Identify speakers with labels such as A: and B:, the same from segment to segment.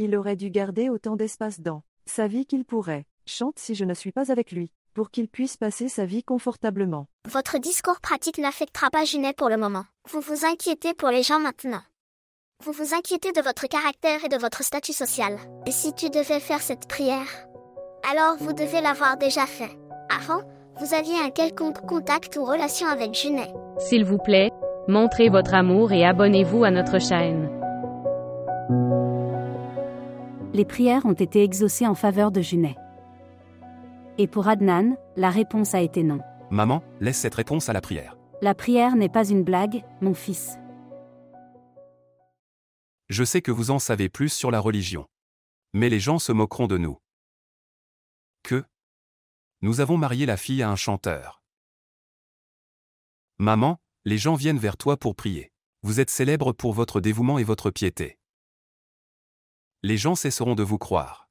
A: Il aurait dû garder autant d'espace dans sa vie qu'il pourrait. Chante si je ne suis pas avec lui, pour qu'il puisse passer sa vie confortablement.
B: Votre discours pratique n'affectera pas Junet pour le moment. Vous vous inquiétez pour les gens maintenant. Vous vous inquiétez de votre caractère et de votre statut social. Et si tu devais faire cette prière, alors vous devez l'avoir déjà fait. Avant, vous aviez un quelconque contact ou relation avec Junet.
C: S'il vous plaît, montrez votre amour et abonnez-vous à notre chaîne.
D: Les prières ont été exaucées en faveur de Junet. Et pour Adnan, la réponse a été non.
E: Maman, laisse cette réponse à la prière.
D: La prière n'est pas une blague, mon fils.
E: Je sais que vous en savez plus sur la religion. Mais les gens se moqueront de nous. Que nous avons marié la fille à un chanteur. Maman, les gens viennent vers toi pour prier. Vous êtes célèbre pour votre dévouement et votre piété. Les gens cesseront de vous croire.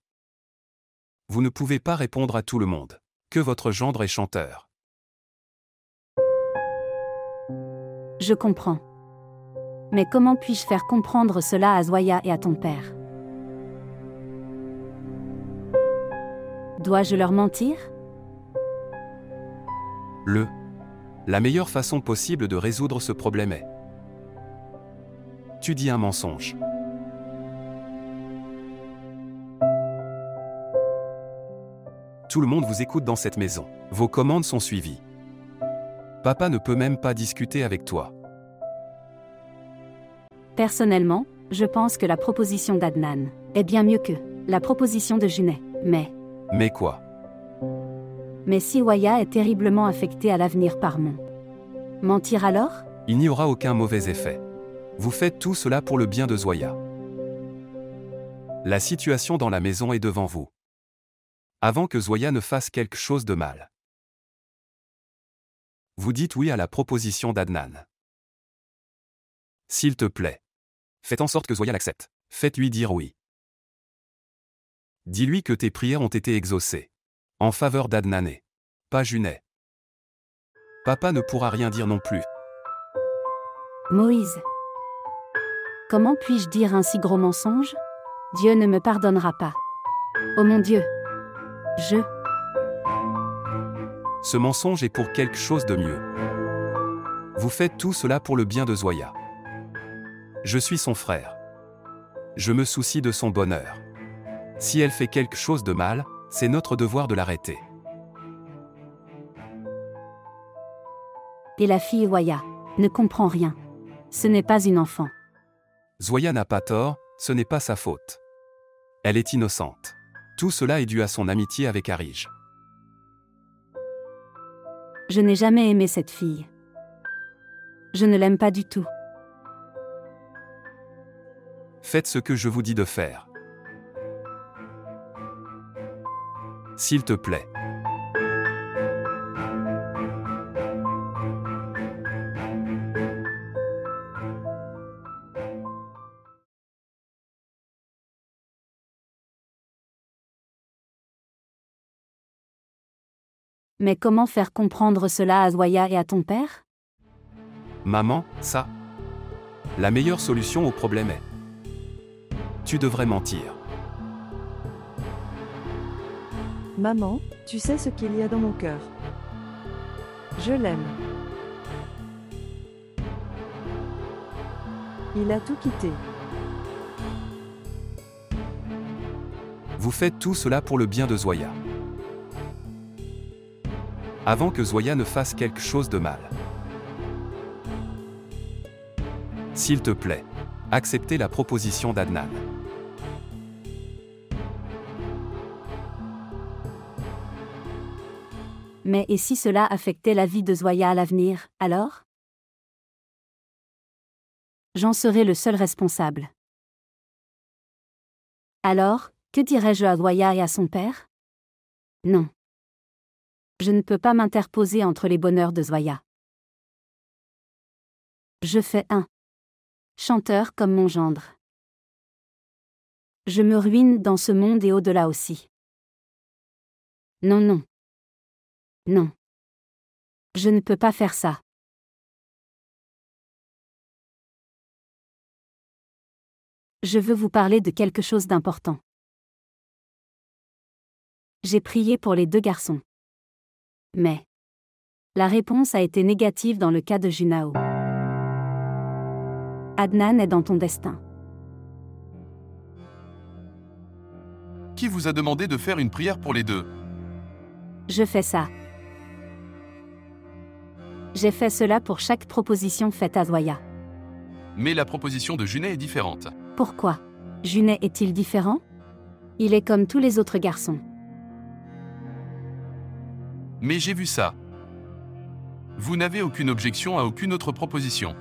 E: Vous ne pouvez pas répondre à tout le monde que votre gendre est chanteur.
D: Je comprends. Mais comment puis-je faire comprendre cela à Zoya et à ton père? Dois-je leur mentir?
E: La meilleure façon possible de résoudre ce problème est: tu dis un mensonge. Tout le monde vous écoute dans cette maison. Vos commandes sont suivies. Papa ne peut même pas discuter avec toi.
D: Personnellement, je pense que la proposition d'Adnan est bien mieux que la proposition de Junet.
E: Mais quoi?
D: Mais si Waya est terriblement affecté à l'avenir par mentir alors?
E: Il n'y aura aucun mauvais effet. Vous faites tout cela pour le bien de Zoya. La situation dans la maison est devant vous. Avant que Zoya ne fasse quelque chose de mal. Vous dites oui à la proposition d'Adnan. S'il te plaît. Faites en sorte que Zoya l'accepte. Faites-lui dire oui. Dis-lui que tes prières ont été exaucées. En faveur d'Adnan et pas Junet. Papa ne pourra rien dire non plus.
D: Moïse. Comment puis-je dire un si gros mensonge? Dieu ne me pardonnera pas. Oh mon Dieu.
E: Ce mensonge est pour quelque chose de mieux. Vous faites tout cela pour le bien de Zoya. Je suis son frère. Je me soucie de son bonheur. Si elle fait quelque chose de mal, c'est notre devoir de l'arrêter.
D: Et la fille Waya ne comprend rien. Ce n'est pas une enfant.
E: Zoya n'a pas tort, ce n'est pas sa faute. Elle est innocente. Tout cela est dû à son amitié avec Arij.
D: Je n'ai jamais aimé cette fille. Je ne l'aime pas du tout.
E: Faites ce que je vous dis de faire. S'il te plaît.
D: Mais comment faire comprendre cela à Zoya et à ton père?
E: Maman, ça. La meilleure solution au problème est: tu devrais mentir.
A: Maman, tu sais ce qu'il y a dans mon cœur. Je l'aime. Il a tout quitté.
E: Vous faites tout cela pour le bien de Zoya. Avant que Zoya ne fasse quelque chose de mal. S'il te plaît, acceptez la proposition d'Adnan.
D: Mais et si cela affectait la vie de Zoya à l'avenir, alors? J'en serai le seul responsable. Alors, que dirais-je à Zoya et à son père? Non. Je ne peux pas m'interposer entre les bonheurs de Zoya. Je fais un chanteur comme mon gendre. Je me ruine dans ce monde et au-delà aussi. Non, non. Non. Je ne peux pas faire ça. Je veux vous parler de quelque chose d'important. J'ai prié pour les 2 garçons. Mais la réponse a été négative dans le cas de Junao. Adnan est dans ton destin.
F: Qui vous a demandé de faire une prière pour les 2?
D: Je fais ça. J'ai fait cela pour chaque proposition faite à Zoya.
F: Mais la proposition de Junet est différente.
D: Pourquoi? Junet est-il différent? Il est comme tous les autres garçons.
F: Mais j'ai vu ça. Vous n'avez aucune objection à aucune autre proposition.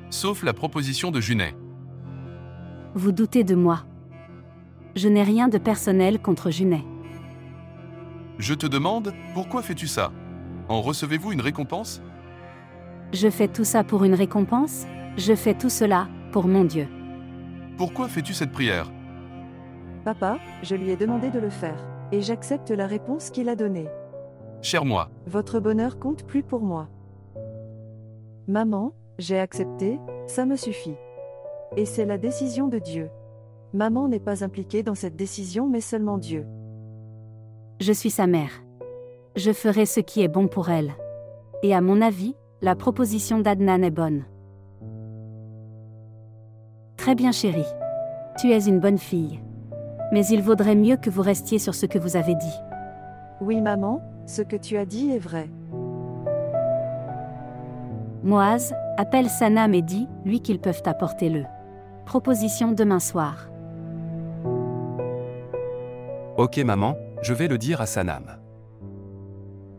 F: Sauf la proposition de Junet.
D: Vous doutez de moi. Je n'ai rien de personnel contre Junet.
F: Je te demande, pourquoi fais-tu ça? En recevez-vous une récompense?
D: Je fais tout ça pour une récompense? Je fais tout cela pour mon Dieu.
F: Pourquoi fais-tu cette prière?
A: Papa, je lui ai demandé de le faire. Et j'accepte la réponse qu'il a donnée.
F: Cher moi,
A: Votre bonheur compte plus pour moi. Maman, j'ai accepté, ça me suffit. Et c'est la décision de Dieu. Maman n'est pas impliquée dans cette décision mais seulement Dieu.
D: Je suis sa mère. Je ferai ce qui est bon pour elle. Et à mon avis, la proposition d'Adnan est bonne. Très bien chérie. Tu es une bonne fille. Mais il vaudrait mieux que vous restiez sur ce que vous avez dit.
A: Oui maman, ce que tu as dit est vrai.
D: Moaz, appelle Sanam et dis-lui qu'ils peuvent apporter le proposition demain soir.
E: Ok maman, je vais le dire à Sanam.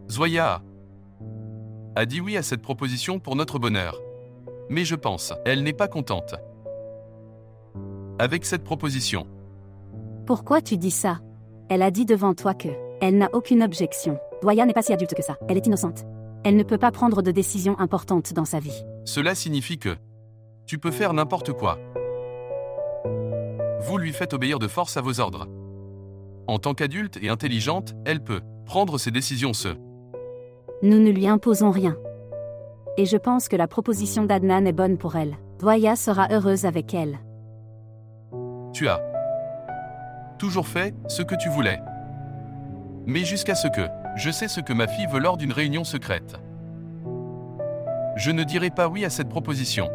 F: Zoya a dit oui à cette proposition pour notre bonheur. Mais je pense, elle n'est pas contente avec cette proposition.
D: Pourquoi tu dis ça? Elle a dit devant toi que elle n'a aucune objection. Zoya n'est pas si adulte que ça, elle est innocente. Elle ne peut pas prendre de décisions importantes dans sa vie.
F: Cela signifie que tu peux faire n'importe quoi. Vous lui faites obéir de force à vos ordres. En tant qu'adulte et intelligente, elle peut prendre ses décisions seule.
D: Nous ne lui imposons rien. Et je pense que la proposition d'Adnan est bonne pour elle. Zoya sera heureuse avec elle.
F: Tu as toujours fait ce que tu voulais. Mais jusqu'à ce que je sais ce que ma fille veut lors d'une réunion secrète. Je ne dirai pas oui à cette proposition.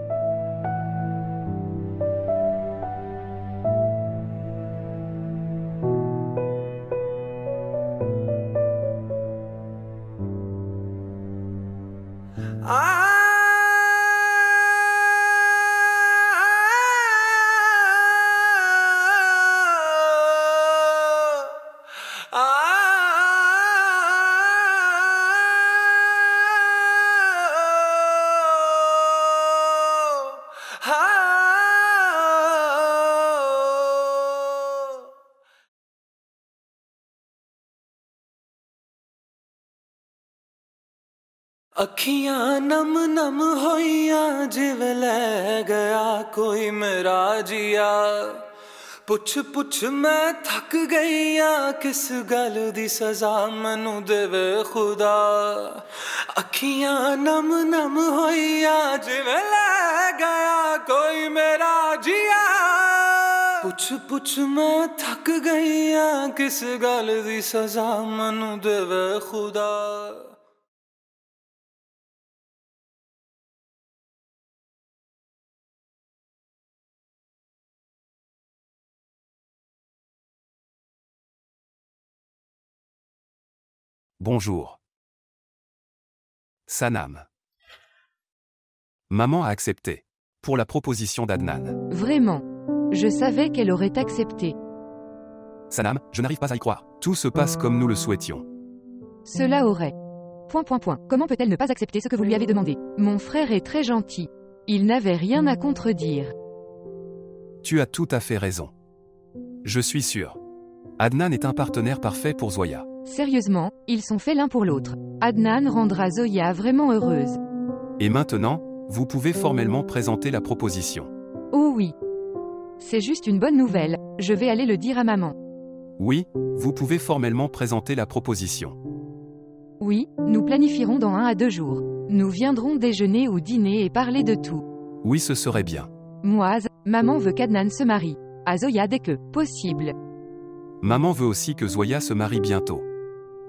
G: ਅੱਖੀਆਂ ਨਮ ਨਮ ਹੋਈਆਂ ਜਿਵੇਂ ਲੈ ਗਿਆ ਕੋਈ ਮੇਰਾ ਜੀਆ ਪੁੱਛ ਪੁੱਛ ਮੈਂ ਥੱਕ ਗਈਆਂ ਕਿਸ ਗੱਲ ਦੀ ਸਜ਼ਾ ਮੈਨੂੰ ਦੇਵੇ ਖੁਦਾ ਅੱਖੀਆਂ ਨਮ ਨਮ ਹੋਈਆਂ ਜਿਵੇਂ ਲੈ ਗਿਆ ਕੋਈ ਮੇਰਾ ਜੀਆ ਪੁੱਛ ਪੁੱਛ ਮੈਂ ਥੱਕ ਗਈਆਂ ਕਿਸ ਗੱਲ ਦੀ ਸਜ਼ਾ ਮੈਨੂੰ ਦੇਵੇ ਖੁਦਾ
E: Bonjour. Sanam. Maman a accepté. Pour la proposition d'Adnan.
C: Vraiment. Je savais qu'elle aurait accepté.
E: Sanam, je n'arrive pas à y croire. Tout se passe comme nous le souhaitions.
C: Cela aurait. ... Comment peut-elle ne pas accepter ce que vous lui avez demandé? Mon frère est très gentil. Il n'avait rien à contredire.
E: Tu as tout à fait raison. Je suis sûr. Adnan est un partenaire parfait pour Zoya.
C: Sérieusement, ils sont faits l'un pour l'autre. Adnan rendra Zoya vraiment heureuse.
E: Et maintenant, vous pouvez formellement présenter la proposition.
C: Oh oui. C'est juste une bonne nouvelle, je vais aller le dire à maman.
E: Oui, vous pouvez formellement présenter la proposition.
C: Oui, nous planifierons dans 1 à 2 jours. Nous viendrons déjeuner ou dîner et parler de tout.
E: Oui, ce serait bien.
C: Moaz, Maman veut qu'Adnan se marie à Zoya dès que possible.
E: Maman veut aussi que Zoya se marie bientôt.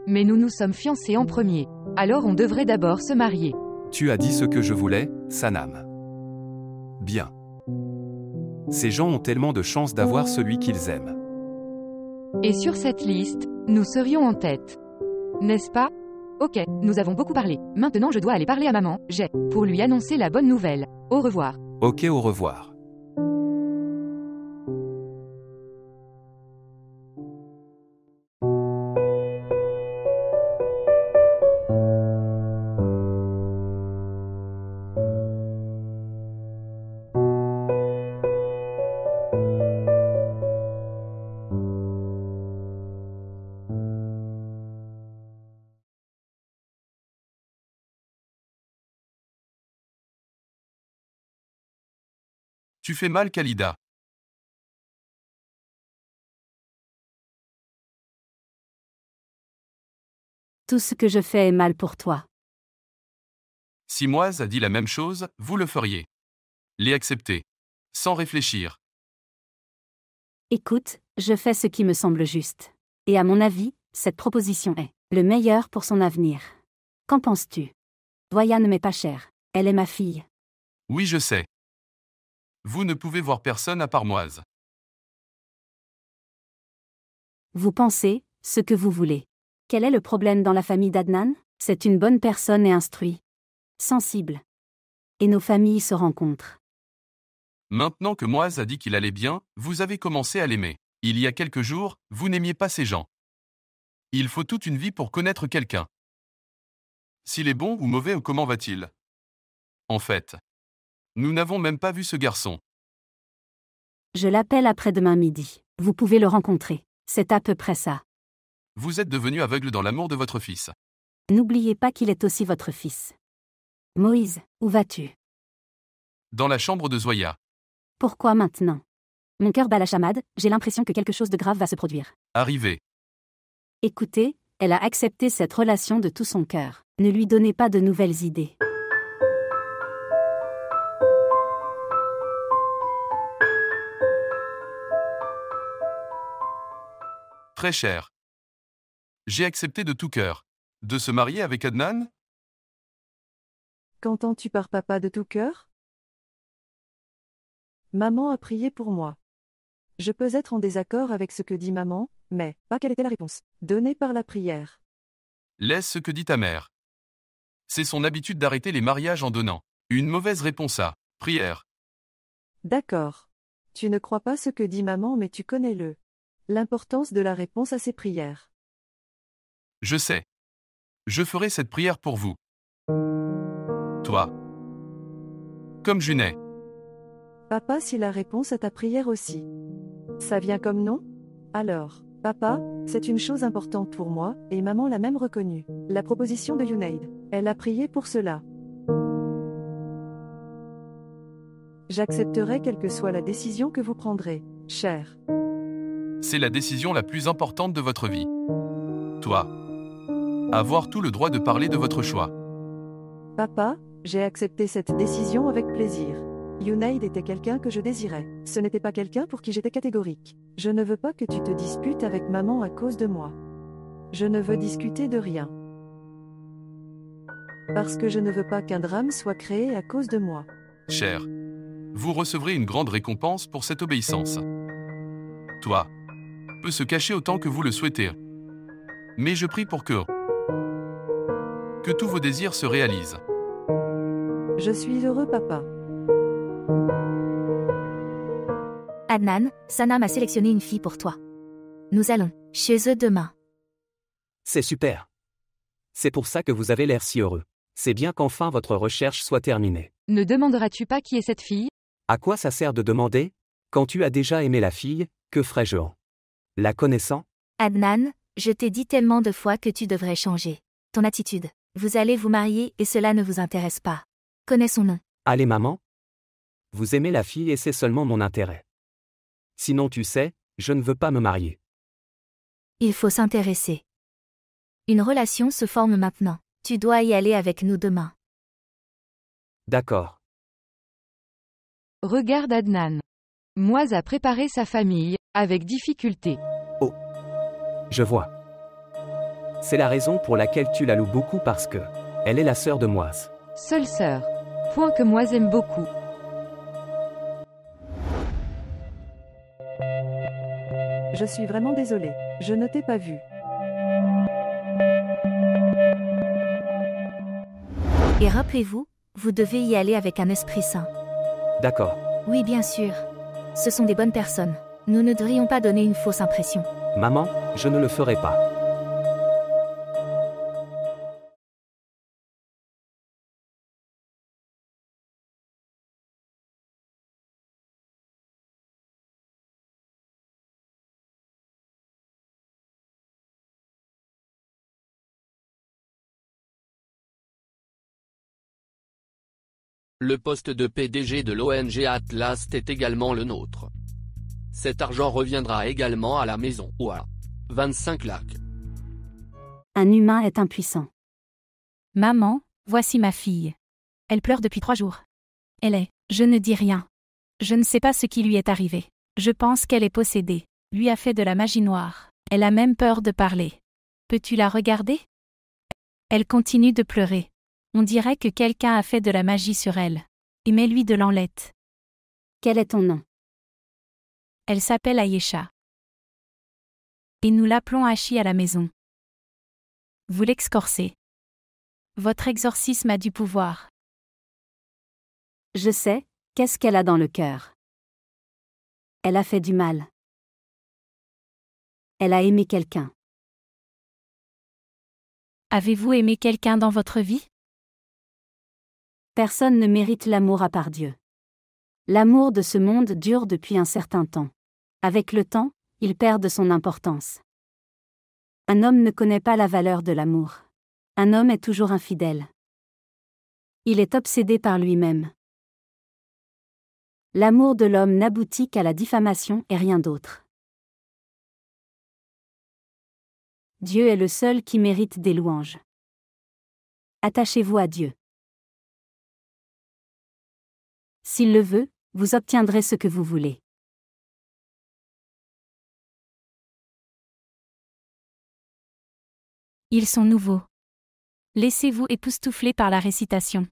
C: Mais nous nous sommes fiancés en premier. Alors on devrait d'abord se marier.
E: Tu as dit ce que je voulais, Sanam. Bien. Ces gens ont tellement de chances d'avoir celui qu'ils aiment.
C: Et sur cette liste, nous serions en tête. N'est-ce pas? Ok, nous avons beaucoup parlé. Maintenant je dois aller parler à maman, pour lui annoncer la bonne nouvelle. Au revoir.
E: Ok, au revoir.
F: Tu fais mal, Khalida.
D: Tout ce que je fais est mal pour toi.
F: Si Moaz a dit la même chose, vous le feriez. Les accepter. Sans réfléchir.
D: Écoute, je fais ce qui me semble juste. Et à mon avis, cette proposition est le meilleur pour son avenir. Qu'en penses-tu? Doya ne m'est pas chère. Elle est ma fille.
F: Oui, je sais. Vous ne pouvez voir personne à part Moaz.
D: Vous pensez, ce que vous voulez. Quel est le problème dans la famille d'Adnan? C'est une bonne personne et instruite. Sensible. Et nos familles se rencontrent.
F: Maintenant que Moaz a dit qu'il allait bien, vous avez commencé à l'aimer. Il y a quelques jours, vous n'aimiez pas ces gens. Il faut toute une vie pour connaître quelqu'un. S'il est bon ou mauvais, comment va-t-il? En fait, nous n'avons même pas vu ce garçon.
D: Je l'appelle après-demain midi. Vous pouvez le rencontrer. C'est à peu près ça.
F: Vous êtes devenu aveugle dans l'amour de votre fils.
D: N'oubliez pas qu'il est aussi votre fils. Moïse, où vas-tu?
F: Dans la chambre de Zoya.
D: Pourquoi maintenant? Mon cœur bat la chamade, j'ai l'impression que quelque chose de grave va se produire.
F: Arrivé.
D: Écoutez, elle a accepté cette relation de tout son cœur. Ne lui donnez pas de nouvelles idées.
F: Très cher. J'ai accepté de tout cœur. De se marier avec Adnan?
A: Qu'entends-tu par papa de tout cœur? Maman a prié pour moi. Je peux être en désaccord avec ce que dit maman, mais pas quelle était la réponse donnée par la prière.
F: Laisse ce que dit ta mère. C'est son habitude d'arrêter les mariages en donnant une mauvaise réponse à prière.
A: D'accord. Tu ne crois pas ce que dit maman, mais tu connais l'importance de la réponse à ses prières.
F: Je sais. Je ferai cette prière pour vous. Toi. Comme Junet.
A: Papa, si la réponse à ta prière aussi. Ça vient comme nom? Alors, papa, c'est une chose importante pour moi, et maman l'a même reconnu. La proposition de Junaid. Elle a prié pour cela. J'accepterai quelle que soit la décision que vous prendrez, cher.
F: C'est la décision la plus importante de votre vie. Toi. Avoir tout le droit de parler de votre choix.
A: Papa, j'ai accepté cette décision avec plaisir. Junaid était quelqu'un que je désirais. Ce n'était pas quelqu'un pour qui j'étais catégorique. Je ne veux pas que tu te disputes avec maman à cause de moi. Je ne veux discuter de rien. Parce que je ne veux pas qu'un drame soit créé à cause de moi.
F: Cher. Vous recevrez une grande récompense pour cette obéissance. Toi. Peut se cacher autant que vous le souhaitez. Mais je prie pour que tous vos désirs se réalisent.
A: Je suis heureux, papa.
B: Adnan, Sanam a sélectionné une fille pour toi. Nous allons chez eux demain.
H: C'est super. C'est pour ça que vous avez l'air si heureux. C'est bien qu'enfin votre recherche soit terminée.
C: Ne demanderas-tu pas qui est cette fille?
H: À quoi ça sert de demander? Quand tu as déjà aimé la fille, que ferais-je en la connaissant?
B: Adnan, je t'ai dit tellement de fois que tu devrais changer ton attitude. Vous allez vous marier et cela ne vous intéresse pas. Connais son nom.
H: Allez maman. Vous aimez la fille et c'est seulement mon intérêt. Sinon tu sais, je ne veux pas me marier.
B: Il faut s'intéresser. Une relation se forme maintenant. Tu dois y aller avec nous demain.
H: D'accord.
C: Regarde Adnan. Moise a préparé sa famille, avec difficulté.
H: Oh. Je vois. C'est la raison pour laquelle tu la loues beaucoup parce que elle est la sœur de Moise.
C: Seule sœur. Point que Moise aime beaucoup.
A: Je suis vraiment désolée. Je ne t'ai pas vu.
I: Et rappelez-vous, vous devez y aller avec un esprit saint.
H: D'accord.
I: Oui, bien sûr. Ce sont des bonnes personnes. Nous ne devrions pas donner une fausse impression.
H: Maman, je ne le ferai pas.
J: Le poste de PDG de l'ONG Atlas est également le nôtre. Cet argent reviendra également à la maison ou à 25 lacs.
D: Un humain est impuissant.
K: Maman, voici ma fille. Elle pleure depuis 3 jours. Je ne dis rien. Je ne sais pas ce qui lui est arrivé. Je pense qu'elle est possédée. Lui a fait de la magie noire. Elle a même peur de parler. Peux-tu la regarder? Elle continue de pleurer. On dirait que quelqu'un a fait de la magie sur elle. Et mets-lui de l'enlette.
D: Quel est ton nom?
K: Elle s'appelle Ayesha. Et nous l'appelons Hachi à la maison. Vous l'excorcez. Votre exorcisme a du pouvoir.
D: Je sais, qu'est-ce qu'elle a dans le cœur? Elle a fait du mal. Elle a aimé quelqu'un.
K: Avez-vous aimé quelqu'un dans votre vie?
D: Personne ne mérite l'amour à part Dieu. L'amour de ce monde dure depuis un certain temps. Avec le temps, il perd de son importance. Un homme ne connaît pas la valeur de l'amour. Un homme est toujours infidèle. Il est obsédé par lui-même. L'amour de l'homme n'aboutit qu'à la diffamation et rien d'autre. Dieu est le seul qui mérite des louanges. Attachez-vous à Dieu. S'il le veut, vous obtiendrez ce que vous voulez.
K: Ils sont nouveaux. Laissez-vous époustoufler par la récitation.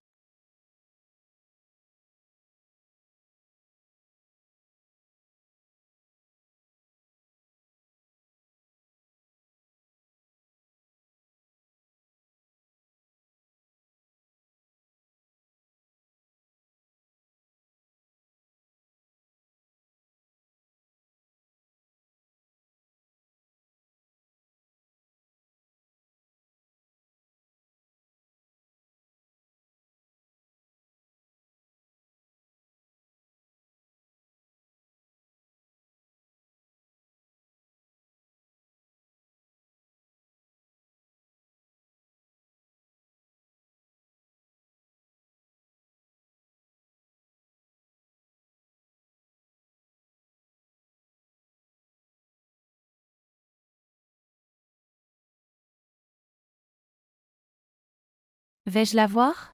K: Vais-je la voir?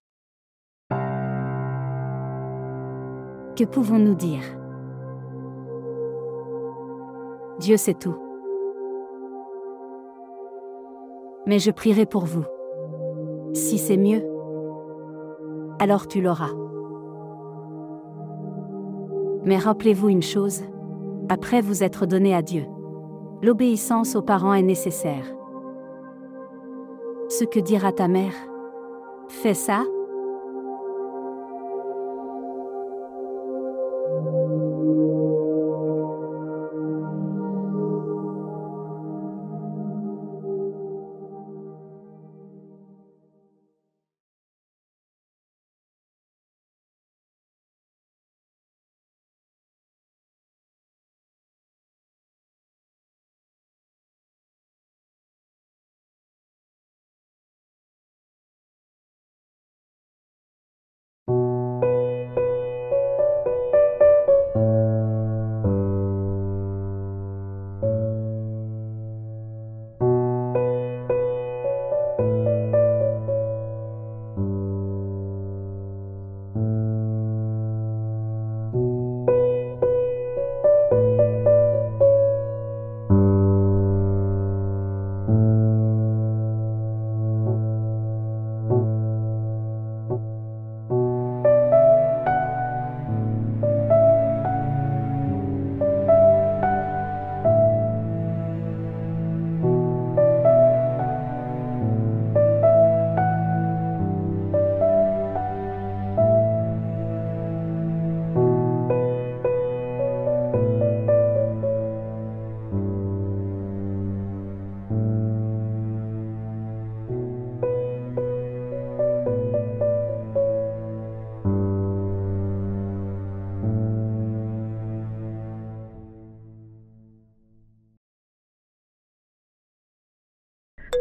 D: Que pouvons-nous dire? Dieu sait tout. Mais je prierai pour vous. Si c'est mieux, alors tu l'auras. Mais rappelez-vous une chose, après vous être donné à Dieu. L'obéissance aux parents est nécessaire. Ce que dira ta mère, fais ça,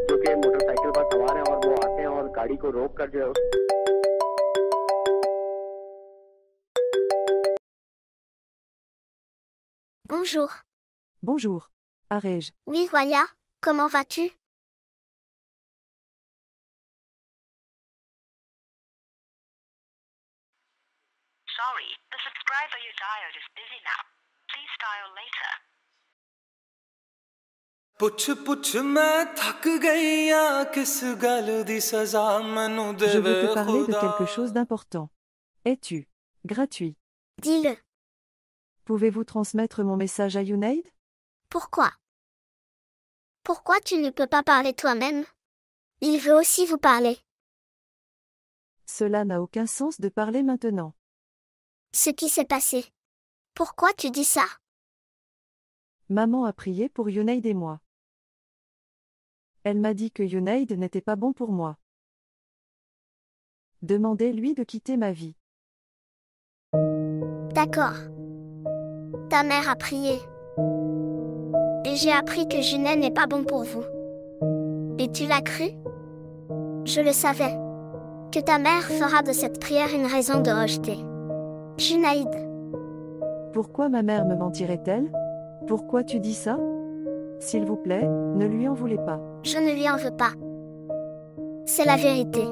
L: जो कि मोटरसाइकिल पर सवार हैं और वो आते हैं और गाड़ी को रोक कर जो है
B: Bonjour.
A: Bonjour. Arej.
B: Oui, Roya, comment vas-tu?
M: Sorry, the subscriber you dialed is busy now. Please dial later.
G: ਪੁੱਛ ਪੁੱਛ ਮੈਂ ਥੱਕ ਗਈਆਂ ਕਿਸ ਗੱਲ ਦੀ ਸਜ਼ਾ ਮੈਨੂੰ
A: Je veux
G: ਦੇਵੇ
A: te parler de
G: ਖੁਦਾ
A: quelque chose d'important. Es-tu gratuit?
B: Dis-le.
A: Pouvez-vous transmettre mon message à Junaid?
B: Pourquoi? Pourquoi tu ne peux pas parler toi-même? Il veut aussi vous parler.
A: Cela n'a aucun sens de parler maintenant.
B: Ce qui s'est passé. Pourquoi tu dis ça?
A: Maman a prié pour Junaid et moi. Elle m'a dit que Junaid n'était pas bon pour moi. Demandez-lui de quitter ma vie.
B: D'accord. Ta mère a prié. Et j'ai appris que Junaid n'est pas bon pour vous. Et tu l'as cru? Je le savais. Que ta mère fera de cette prière une raison de rejeter Junaid.
A: Pourquoi ma mère me mentirait-elle? Pourquoi tu dis ça? S'il vous plaît, ne lui en voulez pas.
B: Je ne lui en veux pas. C'est la vérité.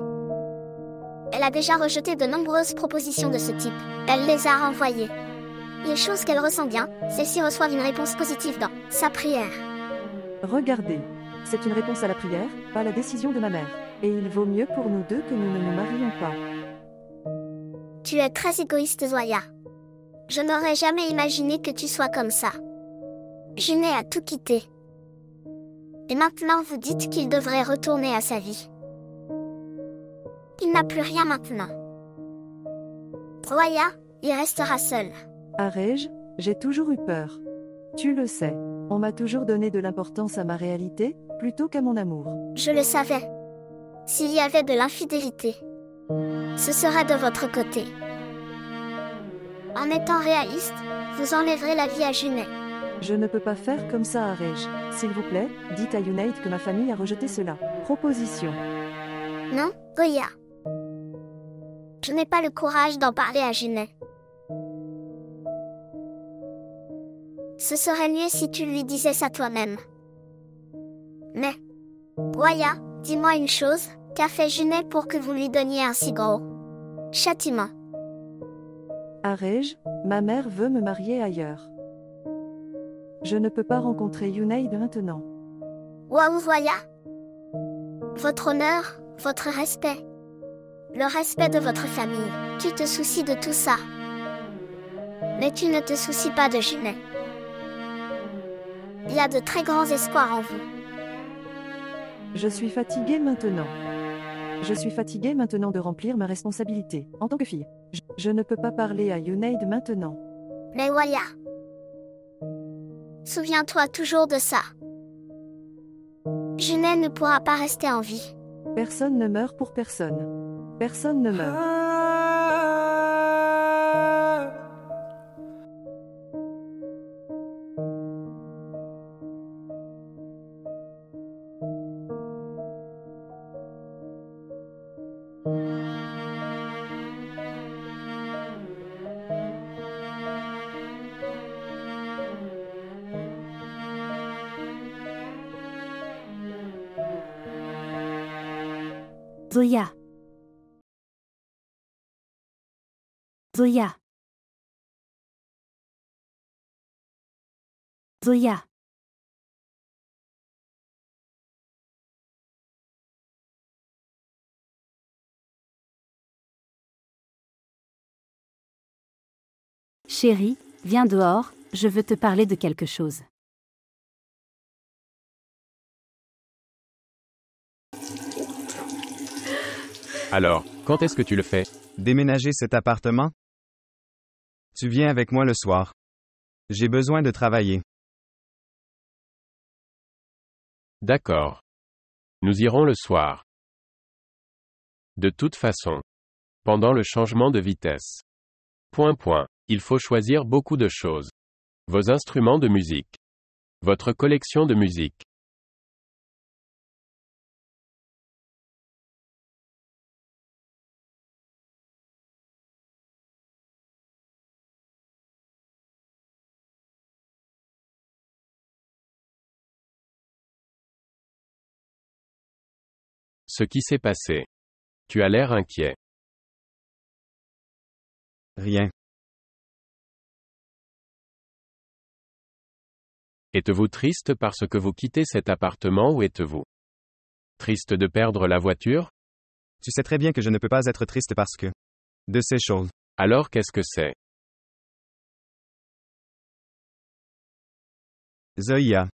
B: Elle a déjà rejeté de nombreuses propositions de ce type. Elle les a renvoyées. Les choses qu'elle ressent bien, celles-ci reçoivent une réponse positive dans sa prière.
A: Regardez. C'est une réponse à la prière, pas à la décision de ma mère. Et il vaut mieux pour nous deux que nous ne nous marions pas.
B: Tu es très égoïste, Zoya. Je n'aurais jamais imaginé que tu sois comme ça. Junaid a tout quitté. Et maintenant vous dites qu'il devrait retourner à sa vie. Il n'a plus rien maintenant. Zoya, il restera seul.
A: Arej, j'ai toujours eu peur. Tu le sais. On m'a toujours donné de l'importance à ma réalité, plutôt qu'à mon amour.
B: Je le savais. S'il y avait de l'infidélité, ce serait de votre côté. En étant réaliste, vous enlèverez la vie à Junaid.
A: Je ne peux pas faire comme ça, Arej. S'il vous plaît, dites à Junaid que ma famille a rejeté cela. Proposition.
B: Non, Zoya. Je n'ai pas le courage d'en parler à Junaid. Ce serait mieux si tu lui disais ça toi-même. Mais, Zoya, dis-moi une chose, qu'a fait Junaid pour que vous lui donniez un si gros châtiment?
A: Arej, ma mère veut me marier ailleurs. Je ne peux pas rencontrer Junaid maintenant.
B: Waouh, Zoya. Votre honneur, votre respect. Le respect de votre famille. Tu te soucies de tout ça. Mais tu ne te soucies pas de Junaid. Il y a de très grands espoirs en vous.
A: Je suis fatiguée maintenant. Je suis fatiguée maintenant de remplir ma responsabilité, en tant que fille. Je ne peux pas parler à Junaid maintenant.
B: Mais Zoya. Souviens-toi toujours de ça. Junaid ne pourra pas rester en vie.
A: Personne ne meurt pour personne. Personne ne meurt.
D: Zoya. Zoya. Zoya. Chérie, viens dehors, je veux te parler de quelque chose.
N: Alors, quand est-ce que tu le fais?
O: Déménager cet appartement? Tu viens avec moi le soir. J'ai besoin de travailler.
N: D'accord. Nous irons le soir. De toute façon. Pendant le changement de vitesse. Il faut choisir beaucoup de choses. Vos instruments de musique. Votre collection de musique. Ce qui s'est passé. Tu as l'air inquiet.
O: Rien.
N: Êtes-vous triste parce que vous quittez cet appartement ou êtes-vous triste de perdre la voiture?
O: Tu sais très bien que je ne peux pas être triste parce que de ces choses.
N: Alors qu'est-ce que c'est?
O: Zoya.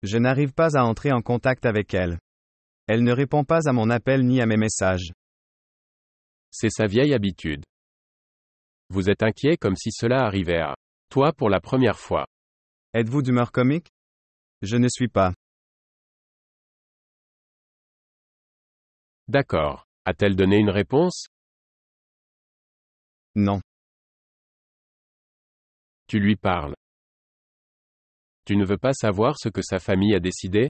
O: Je n'arrive pas à entrer en contact avec elle. Elle ne répond pas à mon appel ni à mes messages.
N: C'est sa vieille habitude. Vous êtes inquiet comme si cela arrivait à toi pour la première fois.
O: Êtes-vous d'humeur comique? Je ne suis pas.
N: D'accord. A-t-elle donné une réponse?
O: Non.
N: Tu lui parles. Tu ne veux pas savoir ce que sa famille a décidé?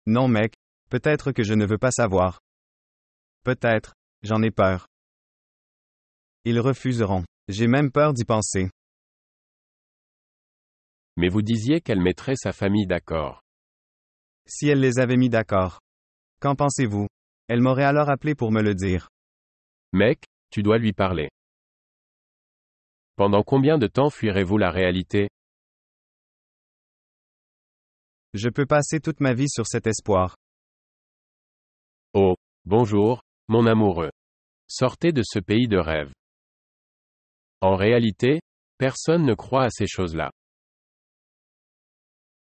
O: Non mec, peut-être que je ne veux pas savoir. Peut-être, j'en ai peur. Ils refuseront. J'ai même peur d'y penser.
N: Mais vous disiez qu'elle mettrait sa famille d'accord.
O: Si elle les avait mis d'accord. Qu'en pensez-vous? Elle m'aurait alors appelé pour me le dire.
N: Mec, tu dois lui parler. Pendant combien de temps fuirez-vous la réalité?
O: Je peux passer toute ma vie sur cet espoir.
N: Oh, bonjour, mon amoureux. Sortez de ce pays de rêve. En réalité, personne ne croit à ces choses-là.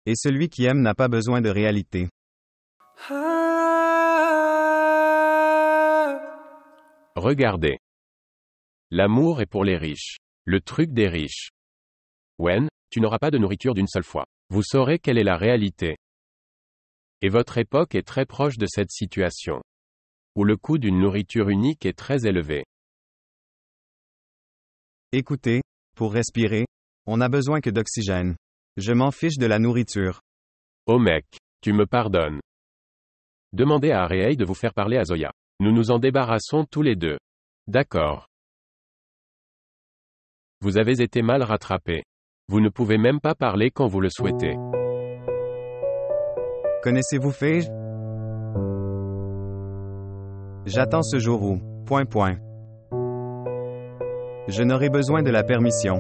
O: Et celui qui aime n'a pas besoin de réalité.
N: Regardez. L'amour est pour les riches. Le truc des riches. Wen, tu n'auras pas de nourriture d'une seule fois. Vous saurez quelle est la réalité. Et votre époque est très proche de cette situation. Où le coût d'une nourriture unique est très élevé.
O: Écoutez, pour respirer, on n'a besoin que d'oxygène. Je m'en fiche de la nourriture.
N: Oh mec, tu me pardonnes. Demandez à Areei de vous faire parler à Zoya. Nous nous en débarrassons tous les deux. D'accord. Vous avez été mal rattrapé. Vous ne pouvez même pas parler quand vous le souhaitez.
O: Connaissez-vous Fage? J'attends ce jour où. Je n'aurai besoin de la permission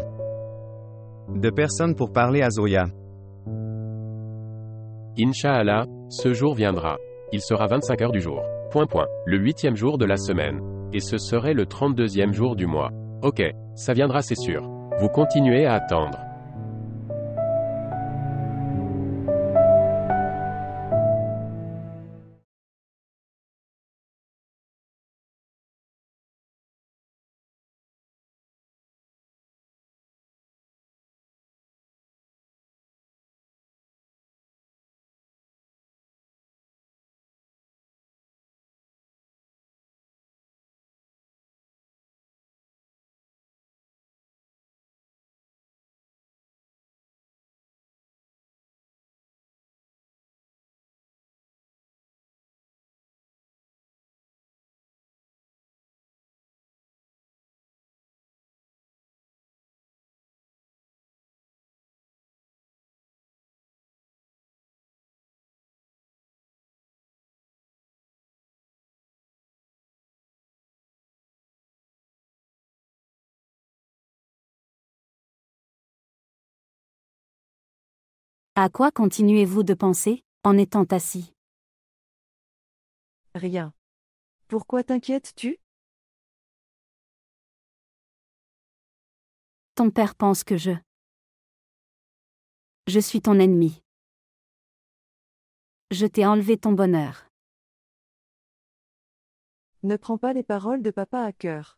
O: de personne pour parler à Zoya.
N: Inch'Allah, ce jour viendra. Il sera 25 heures du jour. Le 8e jour de la semaine. Et ce serait le 32e jour du mois. Ok, ça viendra c'est sûr. Vous continuez à attendre.
D: À quoi continuez-vous de penser, en étant assis?
A: Rien. Pourquoi t'inquiètes-tu?
D: Ton père pense que je suis ton ennemi. Je t'ai enlevé ton bonheur.
A: Ne prends pas les paroles de papa à cœur.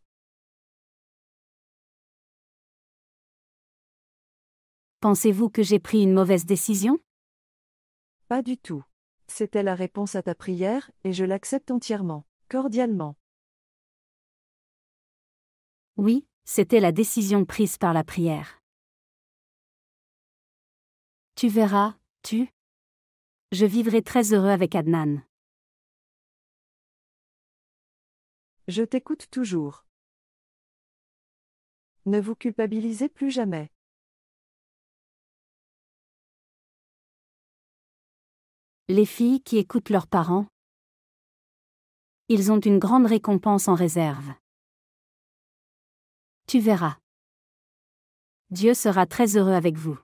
D: Pensez-vous que j'ai pris une mauvaise décision?
A: Pas du tout. C'était la réponse à ta prière, et je l'accepte entièrement, cordialement.
D: Oui, c'était la décision prise par la prière. Tu verras, je vivrai très heureux avec Adnan.
A: Je t'écoute toujours. Ne vous culpabilisez plus jamais.
D: Les filles qui écoutent leurs parents, ils ont une grande récompense en réserve. Tu verras. Dieu sera très heureux avec vous.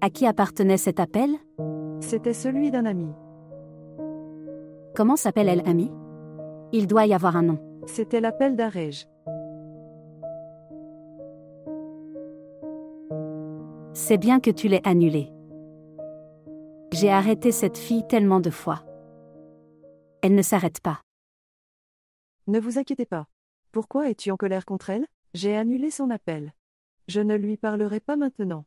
D: À qui appartenait cet appel?
A: C'était celui d'un ami.
D: Comment s'appelle-elle, ami? Il doit y avoir un nom.
A: C'était l'appel d'Arej.
D: C'est bien que tu l'aies annulé. J'ai arrêté cette fille tellement de fois. Elle ne s'arrête pas.
A: Ne vous inquiétez pas. Pourquoi es-tu en colère contre elle? J'ai annulé son appel. Je ne lui parlerai pas maintenant.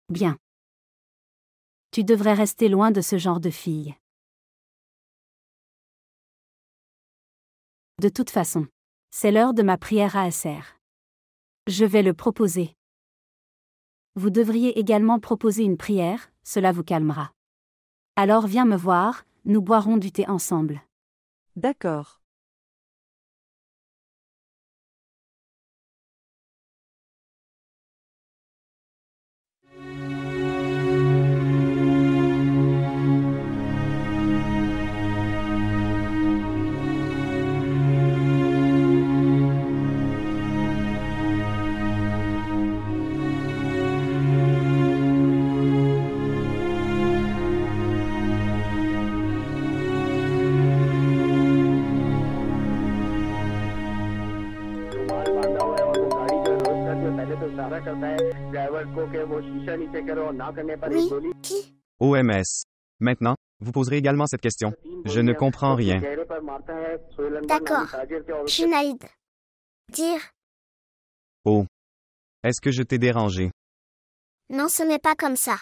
D: Bien. Tu devrais rester loin de ce genre de fille. De toute façon, c'est l'heure de ma prière à Aser. Je vais le proposer. Vous devriez également proposer une prière, cela vous calmera. Alors viens me voir, nous boirons du thé ensemble.
A: D'accord.
O: OMS. Maintenant, vous poserez également cette question. Je ne comprends rien.
B: D'accord. Junaïd. Dire.
O: Oh. Est-ce que je t'ai dérangé?
B: Non, ce n'est pas comme ça.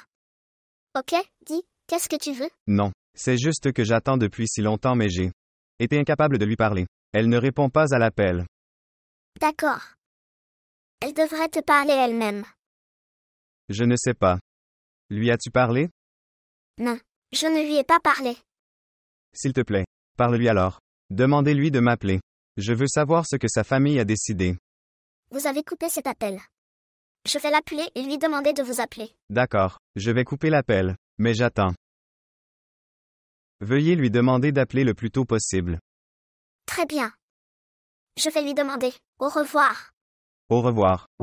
B: Ok, dis, qu'est-ce que tu veux?
O: Non. C'est juste que j'attends depuis si longtemps mais j'ai été incapable de lui parler. Elle ne répond pas à l'appel.
B: D'accord. Elle devrait te parler elle-même.
O: Je ne sais pas. Lui as-tu parlé?
B: Non, je ne lui ai pas parlé.
O: S'il te plaît, parle-lui alors. Demandez-lui de m'appeler. Je veux savoir ce que sa famille a décidé.
B: Vous avez coupé cet appel. Je vais l'appeler et lui demander de vous appeler.
O: D'accord, je vais couper l'appel, mais j'attends. Veuillez lui demander d'appeler le plus tôt possible.
B: Très bien. Je vais lui demander. Au revoir.
O: Au revoir.